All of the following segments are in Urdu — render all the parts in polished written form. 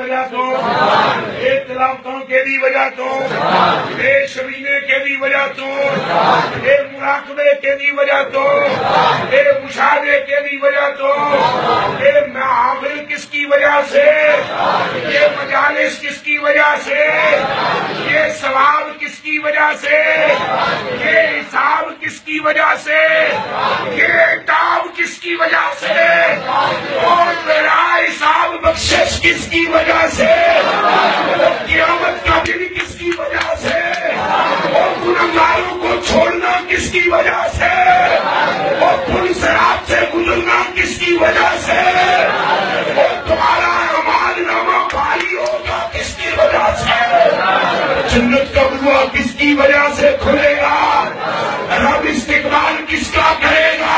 وجہ تو اے تلاوتوں کے دی وجہ تو اے شبینے کے دی وجہ تو اے مراقبے کے دی وجہ تو اے مشاہدے کے دی وجہ تو اے محافل کس کی وجہ سے یہ مجالس کس کی وجہ سے یہ ثواب کس کی وجہ سے یہ حساب کس کی وجہ سے یہ عتاب کس کی وجہ سے اور میرا حساب بخشش کس کی وجہ سے قیامت کا دن کس کی وجہ سے اور گنہگاروں کو چھوڑنا کس کی وجہ سے اور پل صراط سے گزرنا کس کی وجہ سے اور تمہارا اعمال نامہ خالی ہوگا کس کی وجہ سے جنت کا بوا کس کی وجہ سے کھلے گا رب استقبال کس کا کرے گا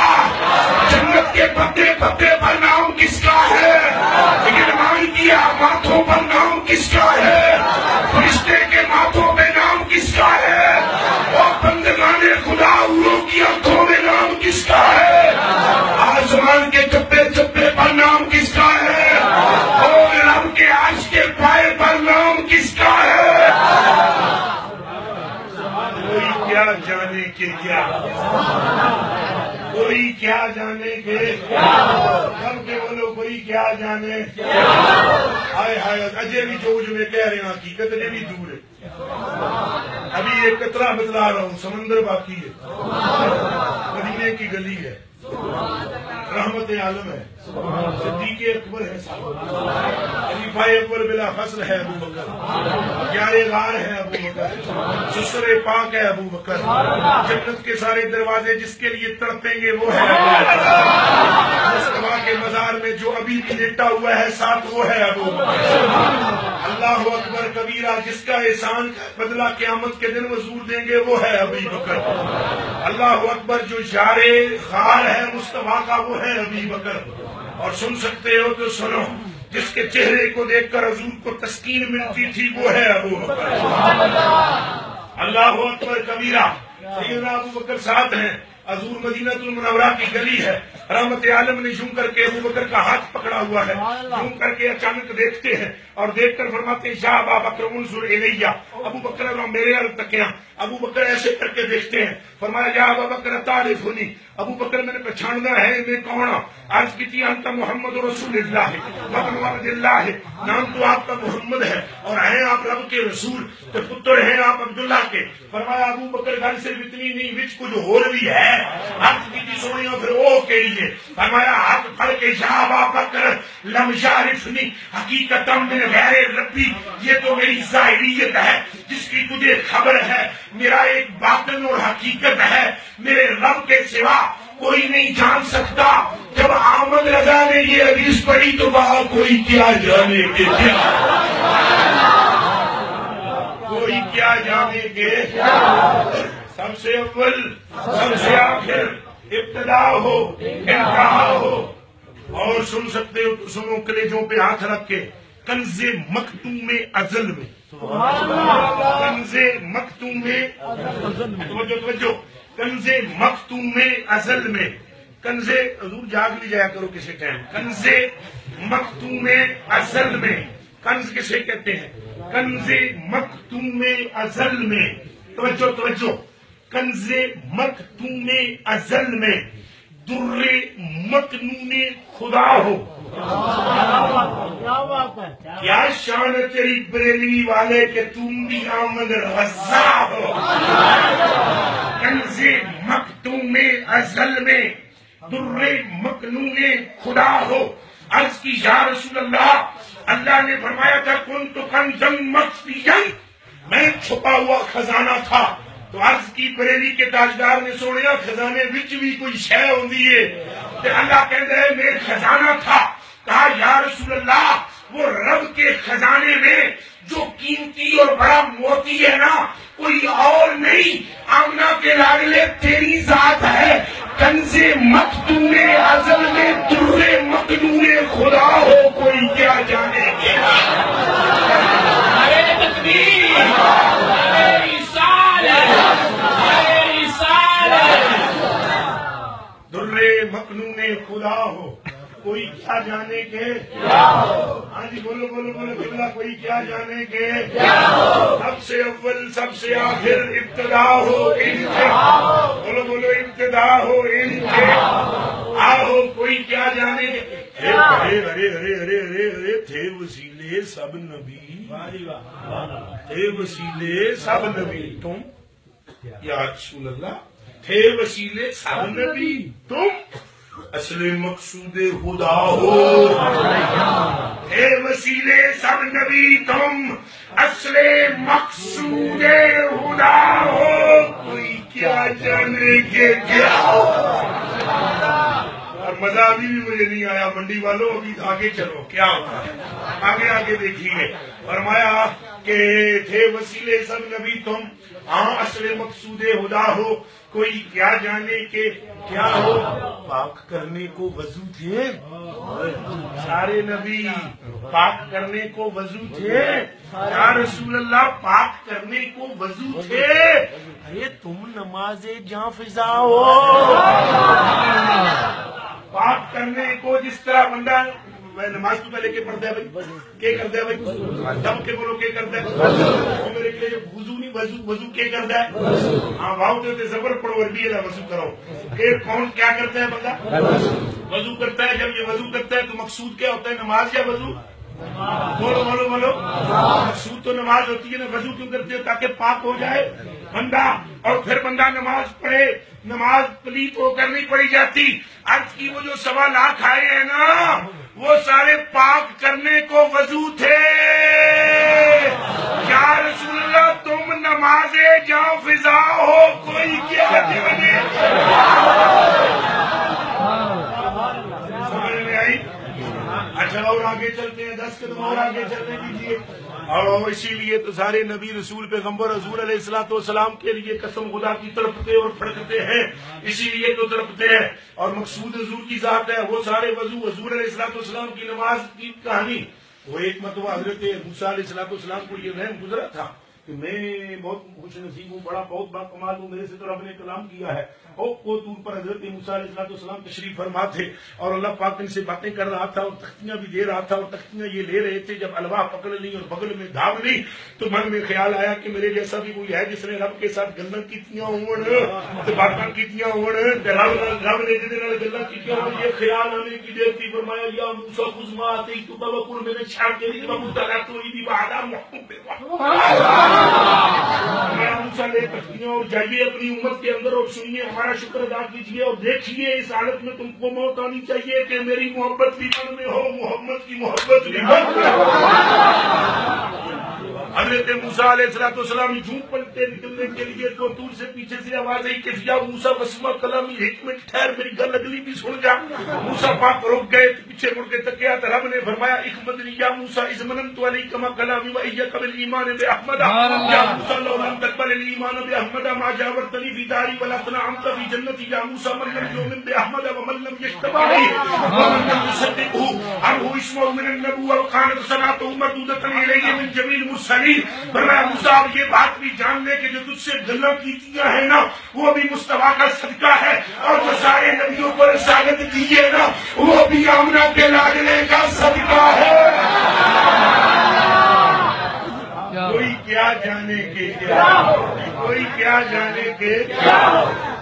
جنت کے پتے پتے پر نام کس کا ہے گرمان کیا ماتھوں پر نام کس کا ہے فرشتے کے ماتھوں پہ نام کس کا ہے اور بندگان خدا اوروں کی آنکھوں میں نام کس کا ہے آسمان کے چپے چپے پر نام کس کا ہے اور رب کے عرش کے پائے پر نام کس کا ہے کوئی کیا جانے کے کیا کوئی کیا جانے کے رب کے بولو کوئی کیا جانے ہائے ہائے اجے بھی جو میں کہہ رہے ہیں حقیقت اجے بھی دور ہے ابھی ایک قطرہ بتلا رہا ہوں سمندر باقی ہے مدینے کی گلی ہے رحمت عالم ہے صدیق اکبر ہے خلیفہ اکبر بلا فصل ہے ابو بکر یار غار ہے ابو بکر سسر پاک ہے ابو بکر جنت کے سارے دروازے جس کے لیے تڑپیں گے وہ ہے مصطفیٰ کے مزار میں جو ابھی بھی لیٹا ہوا ہے ساتھ وہ ہے ابو بکر اللہ اکبر کبیرہ جس کا احسان بدلہ قیامت کے دن حضور دیں گے وہ ہے ابو بکر اللہ اکبر جو یار غار ہے مصطفیٰ کا وہ ہے ابو بکر اور سن سکتے ہو تو سنو جس کے چہرے کو دیکھ کر حضور کو تسکین ملتی تھی وہ ہے ابو بکر اللہ اکبر کبیرہ سیدنا ابو بکر ساتھ ہیں حضور مدینہ المنورہ کی گلی ہے رحمت عالم نے یوں کر کے ابو بکر کا ہاتھ پکڑا ہوا ہے یوں کر کے اچانک دیکھتے ہیں اور دیکھ کر فرماتے ہیں یا ابا بکر انظر الیہ ابو بکر میرے ال تکیا ابو بکر ایسے کر کے دیکھتے ہیں فرمایا یا ابا بکر تعرفنی ابو بکر میں نے پہچاننا ہے میں کون ہوں عرض کی تھی انت محمد رسول اللہ وابن ولد اللہ نام تو آپ کا محمد ہے اور ہیں آپ رب کے رسول تو پتر ہیں آپ عبداللہ کے فرمایا ابو بکر گھر سے اتنی نہیں وچ کچھ اور بھی ہے عرض کی تھی سونیوں پھر او کے لیے فرمایا ہاتھ پھڑ کے یا ابا بکر لم یعرفنی حقیقتا من غیر ربی یہ تو میری ظاہریت ہے جس کی تجھے خبر ہے میرا ایک باطن اور حقیقت ہے میرے رب کے سوا کوئی نہیں جان سکتا جب احمد رضا نے یہ حدیث پڑھی تو وہاں کوئی کیا جانے کے کیا کوئی کیا جانے کے سب سے اول سب سے آخر ابتدا ہو انتہا ہو اور سن سکتے ہو تو سنو کلیجوں پہ ہاتھ رکھ کے کنز مختوم ازل میں کنز مختوم توجہ کنز مختوم ازل میں کنز حضور جاگ لی جایا کرو کسی ٹائم کنز مختوم ازل میں کنز کسے کہتے ہیں کنز مختوم ازل میں توجہ کنز مختوم ازل میں در مکنون خدا ہو کیا شان تیری بریلوی والے کہ تم بھی آمد رضا ہو کنز مختوم ازل میں در مکنون خدا ہو عرض کی یا رسول اللہ نے فرمایا تھا کنت کنزا مخفیا میں چھپا ہوا خزانہ تھا تو عرض کی بریلی کے تاجدار نے سوڑیا خزانے وچ بھی کوئی شے ہوندی ہے تے اللہ کہتا ہے میں خزانہ تھا کہا یا رسول اللہ وہ رب کے خزانے میں جو قیمتی اور بڑا موتی ہے نا کوئی اور نہیں آمنہ کے لاڈلے تیری ذات ہے کنز مختوم ازل میں در مکنون خدا ہو کوئی کیا جانے کے نعرہ تکبیر نعرہ رسالت نعرہ رسالت در مکنون خدا ہو کوئی کیا جانے کے ہاں جی بولو بولو بولو قبلہ کوئی کیا جانے کے سب سے اول سب سے آخر ابتدا ہو ان کے بولو بولو ابتدا ہو ان کے آہو کوئی کیا جانے کے ارے ارے ارے ارے ارے ارے تھے وسیلے سب نبی تھے وسیلے سب نبی تم یا رسول اللہ تھے وسیلے سب نبی تم اصل مقصود خدا ہو اے وسیلے سب نبی تم اصل مقصود خدا ہو کوئی کیا جانے کے کیا ہو اور مزہ ابھی بھی مجھے نہیں آیا منڈی والوں ابھی آگے چلو کیا ہوتا ہے آگے آگے دیکھیے فرمایا کہ تھے وسیلے سب نبی تم ہاں اصل مقصود خدا ہو کوئی کیا جانے کے کیا ہو پاک کرنے کو وضو تھے سارے نبی پاک کرنے کو وضو تھے یا رسول اللہ پاک کرنے کو وضو تھے ارے تم نماز جاں فضا ہو پاک کرنے کو جس طرح بندہ نماز تو پہلے کیا پڑھتا ہے بھائی کیا کرتا ہے بھائی دم کے بولو کیا کرتا ہے میرے کے لیے وضو نہیں وضو کیا کرتا ہے ہاں واؤ دیتے زبر پڑھو عربی ہے وضو کرو کہ کون کیا کرتا ہے بندہ وضو کرتا ہے جب یہ وضو کرتا ہے تو مقصود کیا ہوتا ہے نماز یا وضو بولو بولو بولو مقصود تو نماز ہوتی ہے نا وضو کیوں کرتے ہو تاکہ پاک ہو جائے بندہ اور پھر بندہ نماز پڑھے نماز پلیت ہو کر نہیں پڑھی جاتی عرض کی وہ جو 1.25 لاکھ آئے ہیں نا وہ سارے پاک کرنے کو وضو تھے یا رسول اللہ تم نماز جاں فضا ہو کوئی کیا جانے سمجھ میں آئی اچھا اور آگے چلتے ہیں 10 قدم اور آگے چلنے دیجیے اور اسی لیے تو سارے نبی رسول پیغمبر حضور علیہ السلام کے لیے قسم خدا کی تڑپتے اور پھڑکتے ہیں اسی لیے تو تڑپتے ہیں اور مقصود حضور کی ذات ہے وہ سارے وضو حضور علیہ السلام کی نماز کی کہانی وہ ایک مرتبہ حضرت موسیٰ علیہ السلام کو یہ رحم گزرا تھا کہ میں بہت خوش نصیب ہوں بڑا بہت با کمال ہوں میرے سے تو رب نے کلام کیا ہے وہ دور پر حضرت موسیٰ علیہ السلام تشریف فرما تھے اور اللہ پاک ان سے باتیں کر رہا تھا اور تختیاں بھی دے رہا تھا اور تختیاں یہ لے رہے تھے جب الواح پکڑ لی اور بغل میں دھاگ لی تو من میں خیال آیا کہ میرے جیسا بھی کوئی ہے جس نے رب کے ساتھ گلاں کیتیاں ہون تے باتاں کیتیاں ہون تے رب نے جدے نال گلاں کیتیاں ہون یہ خیال آنے کی دیر تھی فرمایا یا موسیٰ خذ ما آتیتک وکن من الشاکرین ومتلت علی بعد محبوب موسیٰ لے تختیاں اور جائیے اپنی امت کے اندر اور سنیے ہمارا شکر ادا کیجیے اور دیکھیے اس حالت میں تم کو موت آنی چاہیے کہ میری محبت بھی من میں ہو محمد کی محبت بھی من میں ہو حضرت موسیٰ علیہ السلام جھوٹ پلٹے نکلنے کے لیے تو دور سے پیچھے سے آواز آئی کہ یا موسیٰ وسمع کلامی ایک منٹ ٹھہر میری گل اگلی بھی سن جا موسیٰ پاک رک گئے پیچھے مڑ کے تکیا تو رب نے فرمایا اخمدنی یا موسیٰ اذ مننت علیک ما کلامی وایاک بالایمان باحمد یا موسیٰ لو لم تقبل الایمان باحمد ما جاورتنی فی داری ولا تنعمت فی جنتی یا موسیٰ من لم یؤمن باحمد ومن لم یجتبعه ومن لم يصدقه عنه اسمه من النبوة وكانت صلاته مردودة الیہ من جمیع المرسلین فرمایا موسیٰ اب یہ بات بھی جان لے کہ جو تجھ سے گلاں کیتیاں ہیں نا وہ بھی مصطفیٰ کا صدقہ ہے اور جو سارے نبیوں کو رسالت دیے نا وہ بھی آمنہ کے لاڈلے کا صدقہ ہے کوئی کیا جانے کے کیا کوئی کیا جانے کے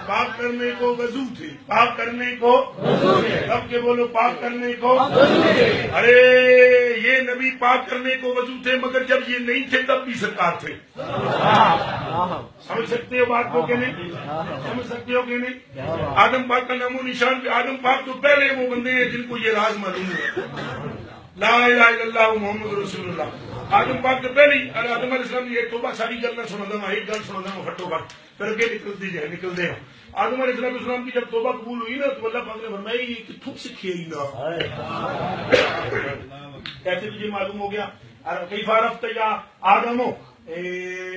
پاک کرنے کو وضو تھے پاک کرنے کو سب کے بولو پاک کرنے کو ارے یہ نبی پاک کرنے کو وضو تھے مگر جب یہ نہیں تھے تب بھی سرکار تھے سمجھ سکتے ہو بات کو کہ نہیں سمجھ سکتے ہو کہ نہیں آدم پاک کا نام و نشان پہ آدم پاک تو پہلے وہ بندے ہیں جن کو یہ راز معلوم ہے لا الہ الا اللہ محمد رسول اللہ آدم پاک تو پہلے آدم علیہ السلام یہ توبہ ساری گل نہ سنا دا ایک گل سنا دا پھٹو پھٹ پھر اگے نکلتے ہیں آدم علیہ السلام کی جب توبہ قبول ہوئی نا تو اللہ پاک نے فرمایا یہ کتوں سیکھی آئی نا کیسے تجھے معلوم ہو گیا کیف عرفت یا آدمو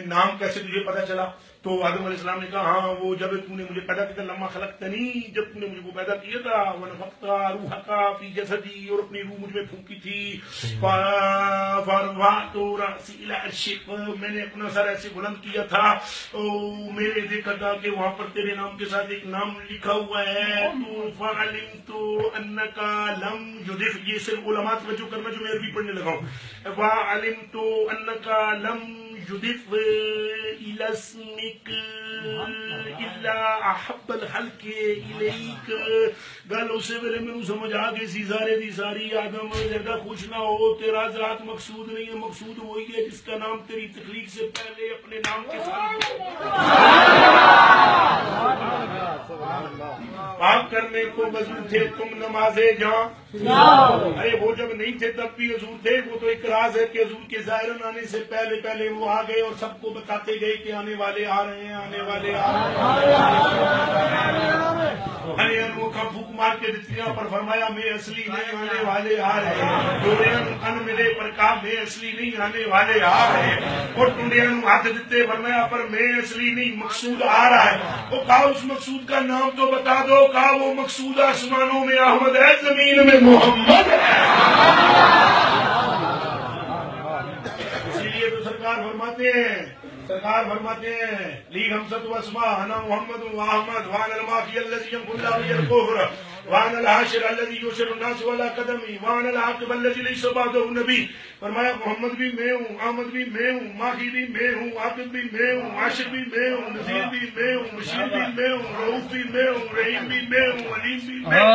نام کیسے تجھے پتا چلا تو آدم علیہ السلام نے کہا ہاں وہ جب تو نے مجھے پیدا کیا تھا لما خلقتنی، جب تو نے مجھے کو پیدا کیا تھا، ونفخت روحک فی جسدی، اور اپنی روح مجھ میں پھونکی تھی، فرفعت رأسی الی عرشک، میں نے اپنا سر ایسے بلند کیا تھا، میں نے دیکھا تھا کہ وہاں پر تیرے نام کے ساتھ ایک نام لکھا ہوا ہے، تو فعلمت انک لم یضف، یہ صرف علماء توجہ کرنا جو میں عربی پڑھنے لگا ہوں، فعلمت انک لم یضف الی اسمک الا احب الخلق الیک، گل اسے ویلے میں سمجھ آ گئی سی سارے دی ساری آدم زیادہ خوش نہ ہو، تیرا ذات مقصود نہیں ہے، مقصود وہی ہے جس کا نام تیری تخلیق سے پہلے اپنے نام کے ساتھ پاک کرنے کو وضو تھے تم نمازیں جاں، ارے وہ جب نہیں تھے تب بھی حضور تھے، وہ تو ایک راز ہے کہ حضور کے ظاہراً آنے سے پہلے پہلے وہ آ گئے اور سب کو بتاتے گئے کہ آنے والے آ رہے ہیں، آنے والے آ رہے ہیں، ارے انو کا پھوک مار کے دتیاں پر فرمایا میں اصلی نہیں، آنے والے آ رہے ہیں، ٹوڑیاں ان ملے پر کہا میں اصلی نہیں، آنے والے آ رہے ہیں، اور ٹوڑیاں ہاتھ دیتے فرمایا پر میں اصلی نہیں، مقصود آ رہا ہے، وہ کہا اس مقصود کا نام تو بتا دو، کہا وہ مقصود آسمانوں میں احمد ہے، زمین میں محمد ہے، اسی لیے تو سرکار فرماتے ہیں لی خمسۃ اسماء انا محمد و احمد وانا الماحی الذی ينقل لا بی الكفر وانا الحاشر الذی یحشر الناس ولا قدمی وانا العاقب الذی لیس بعدہ نبی، فرمایا محمد بھی میں ہوں، احمد بھی میں ہوں، ماحی بھی میں ہوں، عاقب بھی میں ہوں، عاشر بھی میں ہوں، نذیر بھی میں ہوں، بشیر بھی میں ہوں، رؤوف بھی میں ہوں، رحیم بھی میں ہوں، علیم بھی میں ہوں،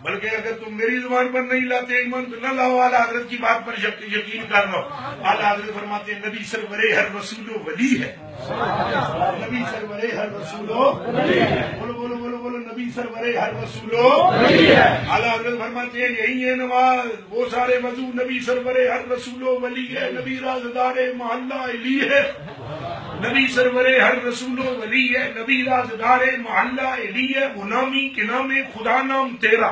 بلکہ اگر تم میری زبان پر نہیں لاتے ایمان تو نہ لاؤ، اعلیٰ حضرت کی بات پر یقین کر لو، اعلیٰ حضرت فرماتے ہیں نبی سرور ہر رسول و ولی ہے، نبی سرور ہر رسول و ولی ہے، بولو بولو بولو بولو، نبی سرور ہر رسول و ولی ہے، اعلیٰ حضرت فرماتے ہیں یہی ہے نماز، وہ سارے وضو، نبی سرور ہر رسول و ولی ہے، نبی رازدار محلہ علی ہے، نبی سرور ہر رسول و ولی ہے، نبی رازدار محلہ علی ہے، وہ نامی کے نام خدا نام تیرا،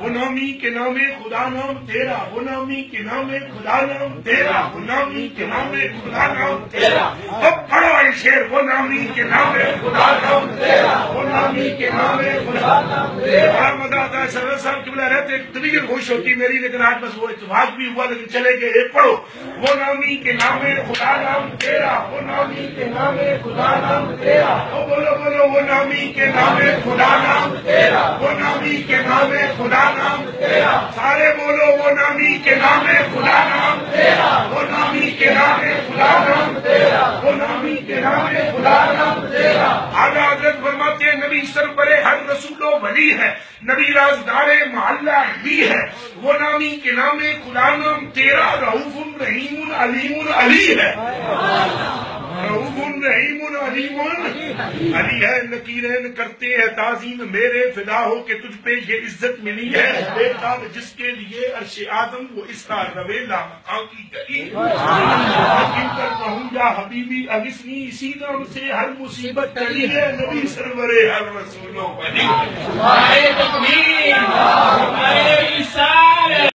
وہ نامی کے نام خدا نام تیرا، وہ نامی کے نام خدا نام تیرا، وہ نامی کے نام خدا نام تیرا، اب پڑھو اے شیر، وہ نامی کے نام خدا نام تیرا، وہ نامی کے نام خدا نام تیرا، بڑا مزہ آتا ہے، سرور صاحب قبلہ رہتے طبیعت خوش ہوتی میری، لیکن آج بس وہ اتفاق بھی ہوا لیکن چلے گئے، ایک پڑھو وہ نامی کے نام خدا نام تیرا، وہ نامی کے نام خدا نام تیرا، وہ بولو بولو وہ نامی کے نام خدا نام تیرا، وہ نامی کے نام خدا نام تیرا، سارے بولو وہ نامی کے نام خدا نام تیرا، وہ نامی کے نام خدا نام تیرا، وہ نامی کے نام خدا نام تیرا، اعلیٰ حضرت فرماتے ہیں نبی سرور ہر رسول و ولی ہے، نبی رازدار محلہ علی ہے، وہ نامی کے نام خدا نام تیرا، رؤوف رحیم علیم علی ہے، رؤوف رحیم علیم علی ہے، نکیرین کرتے ہیں تعظیم میرے، فدا ہو کہ تجھ پہ یہ عزت ملی ہے، بے تاب جس کے لیے عرش آدم وہ اس کا رویلا مقام کی گلی، حکیم کر کہوں یا حبیبی اغثنی، اسی نام سے ہر مصیبت ٹلی ہے، نبی سرور ہر رسول و ولی،